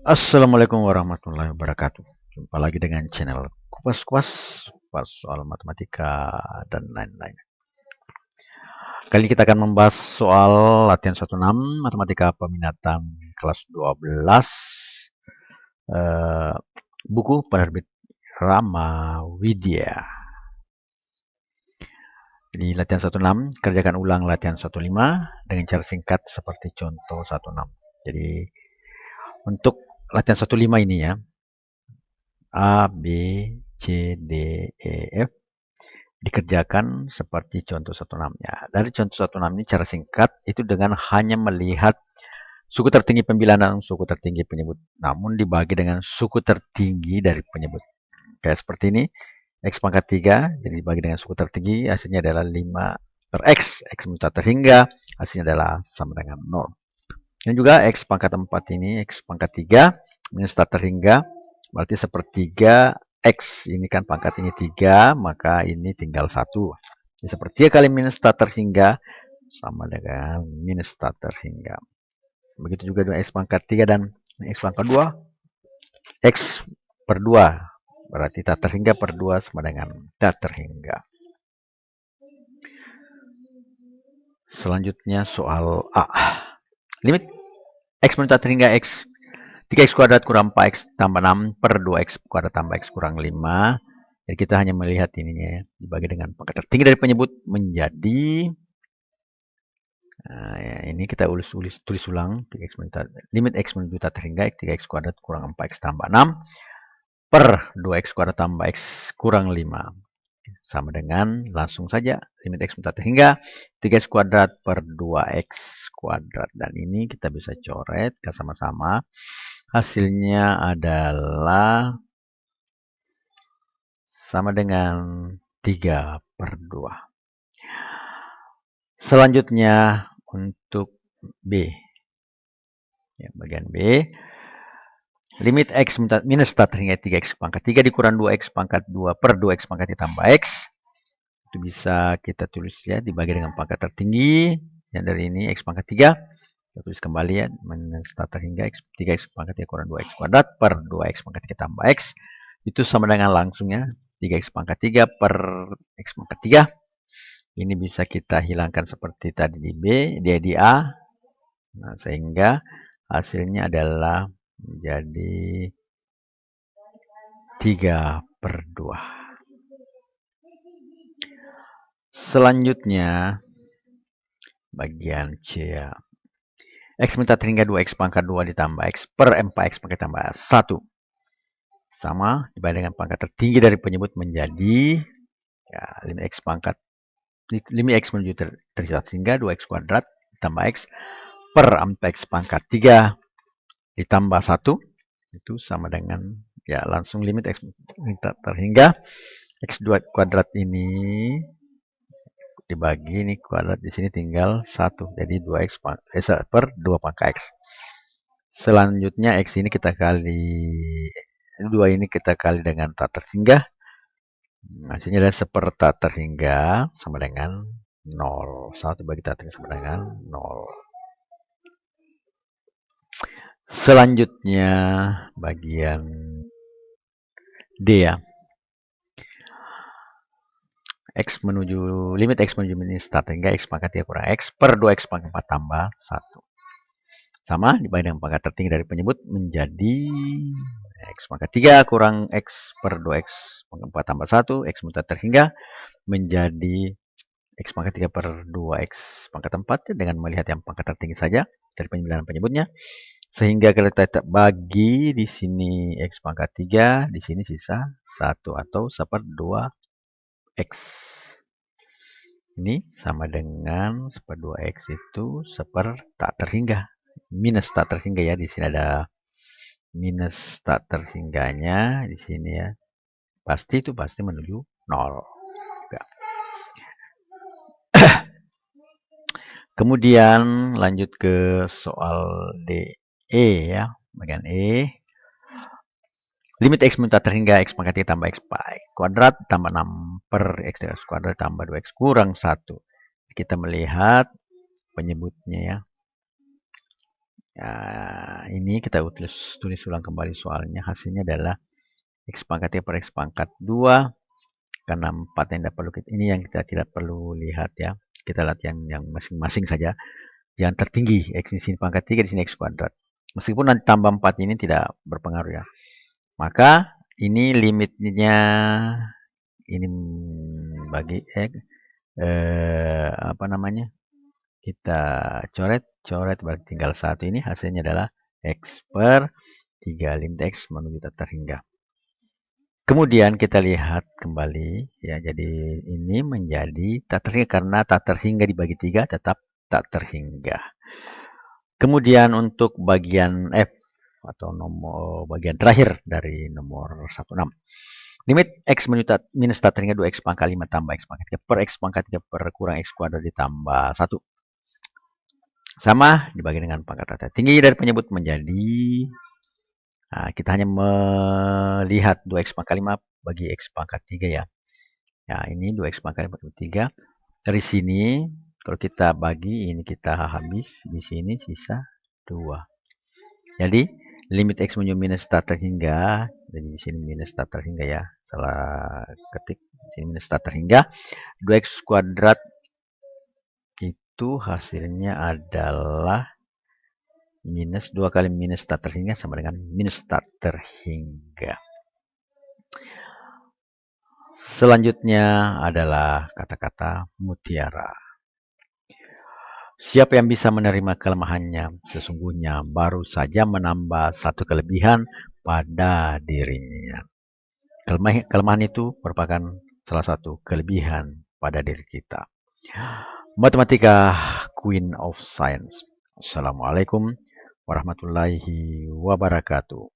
Assalamualaikum warahmatullahi wabarakatuh. Jumpa lagi dengan channel Kupas-Kupas, Kupas soal matematika dan lain-lain. Kali ini kita akan membahas soal latihan 16 matematika peminatan kelas 12 eh, buku penerbit Rama Widya. Di latihan 16 kerjakan ulang latihan 15 dengan cara singkat seperti contoh 16. Jadi untuk latihan 15 ini ya, A, B, C, D, E, F dikerjakan seperti contoh 16-nya. Dari contoh 16 ini cara singkat itu dengan hanya melihat suku tertinggi pembilangan dan suku tertinggi penyebut. Namun dibagi dengan suku tertinggi dari penyebut. Kayak seperti ini. X pangkat 3, jadi dibagi dengan suku tertinggi, hasilnya adalah 5 per X. X minta terhingga, hasilnya adalah sama dengan 0. Dan juga X pangkat 4 ini, X pangkat 3, minus terhingga, berarti sepertiga X. Ini kan pangkat ini 3, maka ini tinggal 1. Jadi sepertiga kali minus terhingga sama dengan minus terhingga. Begitu juga dengan X pangkat 3 dan X pangkat 2. X per 2. Berarti terhingga per 2 sama dengan terhingga. Selanjutnya soal A. Limit X menurut terhingga X 3x kuadrat kurang 4x tambah 6 per 2x kuadrat tambah x kurang 5. Jadi kita hanya melihat ininya ya, dibagi dengan pangkat tertinggi dari penyebut menjadi ya, ini kita tulis ulang 3x limit x menuju terhingga 3x kuadrat kurang 4x tambah 6 per 2x kuadrat tambah x kurang 5 sama dengan langsung saja limit x menuju terhingga 3x kuadrat per 2x kuadrat, dan ini kita bisa coret sama-sama. Hasilnya adalah sama dengan 3 per 2. Selanjutnya untuk B. Ya, bagian B. Limit X minus terhingga 3X pangkat 3 dikurang 2X pangkat 2 per 2X pangkat ditambah X. Itu bisa kita tulis ya, dibagi dengan pangkat tertinggi. Yang dari ini X pangkat 3. Kita tulis kembali ya, minus terhingga X, 3X pangkat 3 kurang 2X kuadrat per 2X pangkat 3 tambah X. Itu sama dengan langsungnya 3x pangkat 3 per x pangkat 3. Ini bisa kita hilangkan seperti tadi di B, di A. Nah, sehingga hasilnya adalah menjadi 3 per 2. Selanjutnya bagian C ya. X minta terhingga 2x pangkat 2 ditambah x per 4x pangkat tambah 1. Sama dibagi dengan pangkat tertinggi dari penyebut menjadi ya, limit x pangkat limit x menuju terhingga 2x kuadrat ditambah x per 4x pangkat 3 ditambah 1 itu sama dengan ya langsung limit x terhingga x2 kuadrat ini dibagi ini kuadrat di sini tinggal 1, jadi 2x per 2 pangkat x. Selanjutnya x ini kita kali 2 ini kita kali dengan tak terhingga. Hasilnya adalah seperta terhingga sama dengan 0. 1 bagi tak terhingga sama dengan 0. Selanjutnya bagian D ya. X menuju limit x menuju minus terhingga x pangkat 3 kurang x per 2x pangkat 4 tambah 1. Sama dibagi dengan pangkat tertinggi dari penyebut menjadi x pangkat 3 kurang x per 2x pangkat 4 tambah 1. X mutlak terhingga menjadi x pangkat 3 per 2x pangkat 4 dengan melihat yang pangkat tertinggi saja dari pembilangan penyebutnya. Sehingga kalau kita bagi di sini x pangkat 3, di sini sisa 1 atau 1/2x. Ini sama dengan 1/2x itu tak terhingga. Minus tak terhingga ya, di sini ada minus tak terhingganya di sini ya. Pasti itu pasti menuju 0. Kemudian lanjut ke soal D. E ya, bagian E. Limit x minta terhingga x pangkat 3 tambah x kuadrat tambah 6 per x kuadrat tambah 2x kurang 1. Kita melihat penyebutnya ya. Ya, ini kita tulis ulang kembali soalnya. Hasilnya adalah X pangkat 3 per X pangkat 2. Karena 4 yang tidak perlu, ini yang kita tidak perlu lihat ya. Kita lihat yang masing-masing saja. Yang tertinggi, X di sini pangkat 3, di sini X kuadrat. Meskipun nanti tambah 4 ini tidak berpengaruh ya. Maka ini limitnya, ini bagi X, apa namanya, kita coret berarti tinggal 1. Ini hasilnya adalah X per 3, limit X menuju tak terhingga. Kemudian kita lihat kembali ya, jadi ini menjadi tak terhingga karena tak terhingga dibagi 3 tetap tak terhingga. Kemudian untuk bagian F atau nomor bagian terakhir dari nomor 16. Limit X minus tak terhingga 2X pangkat 5 tambah X pangkat 3 per X pangkat 3 per kurang X kuadrat ditambah 1. Sama dibagi dengan pangkat rata. Tinggi dari penyebut menjadi, nah, kita hanya melihat 2X pangkat 5 bagi X pangkat 3 ya. Ya, ini 2X pangkat 5 bagi 3. Dari sini, kalau kita bagi, ini kita habis. Di sini sisa 2. Jadi, limit X menuju minus tak terhingga. Jadi, di sini minus tak terhingga ya. Salah ketik. Di sini minus tak terhingga. 2X kuadrat itu hasilnya adalah minus 2 kali minus tak terhingga sama dengan minus tak terhingga. Selanjutnya adalah kata-kata mutiara. Siapa yang bisa menerima kelemahannya, sesungguhnya baru saja menambah satu kelebihan pada dirinya. Kelemahan itu merupakan salah satu kelebihan pada diri kita. Matematika Queen of Science. Assalamualaikum warahmatullahi wabarakatuh.